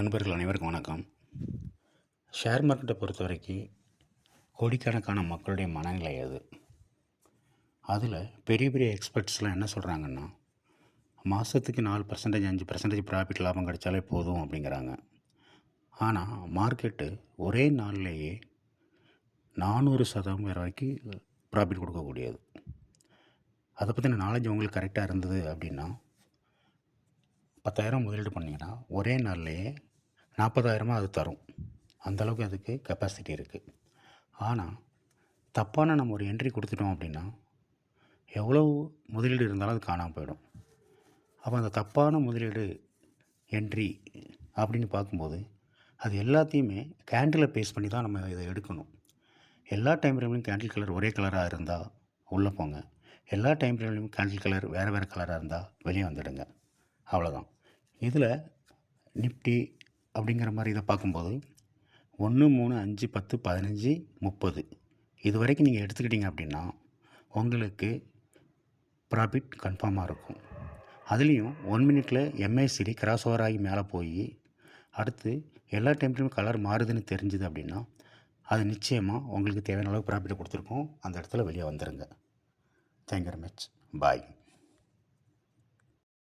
நண்பர்கள் அனைவருக்கும் வணக்கம். ஷேர் மார்க்கெட்டை பொறுத்த வரைக்கும் கோடிக்கணக்கான மக்களுடைய மனநிலை அது. அதில் பெரிய பெரிய எக்ஸ்பர்ட்ஸ்லாம் என்ன சொல்கிறாங்கன்னா, மாதத்துக்கு 4% 5% ப்ராஃபிட் லாபம் கிடைச்சாலே போதும் அப்படிங்கிறாங்க. ஆனால் மார்க்கெட்டு ஒரே நாள்லேயே 400% வரைக்கும் ப்ராஃபிட் கொடுக்கக்கூடியது. அதை பற்றின நாலேஜ் உங்களுக்கு கரெக்டாக இருந்தது அப்படின்னா, 10,000 முதலீடு பண்ணிங்கன்னா ஒரே நாள்லேயே 40,000 அது தரும். அந்தளவுக்கு அதுக்கு கெப்பாசிட்டி இருக்குது. ஆனால் தப்பான நம்ம ஒரு என்ட்ரி கொடுத்துட்டோம் அப்படின்னா, எவ்வளோ முதலீடு இருந்தாலும் அது காணாமல் போயிடும். அப்போ அந்த தப்பான முதலீடு என்ட்ரி அப்படின்னு பார்க்கும்போது, அது எல்லாத்தையுமே கேண்டிலை பேஸ் பண்ணி தான் நம்ம இதை எடுக்கணும். எல்லா டைம் ஃப்ரேம்லையும் கேண்டில் கலர் ஒரே கலராக இருந்தால் உள்ளே போங்க. எல்லா டைம் ஃப்ரேம்லையும் கேண்டில் கலர் வேறு வேறு கலராக இருந்தால் வெளியே வந்துடுங்க. அவ்வளோதான். இதில் நிஃப்டி அப்படிங்கிற மாதிரி இதை பார்க்கும்போது 1, 3, 5, 10, 15, 30 இது வரைக்கும் நீங்கள் எடுத்துக்கிட்டிங்க அப்படின்னா உங்களுக்கு ப்ராஃபிட் கன்ஃபார்மாக இருக்கும். அதுலேயும் 1 மினிட்டில் எம்ஏசிடி கிராஸ் ஓவர் ஆகி மேலே போய் அடுத்து எல்லா டைம்லையும் கலர் மாறுதுன்னு தெரிஞ்சுது அப்படின்னா அது நிச்சயமாக உங்களுக்கு தேவையான அளவு ப்ராஃபிட்டை கொடுத்துருக்கோம். அந்த இடத்துல வெளியே வந்துடுங்க. Thank you very much. பாய்.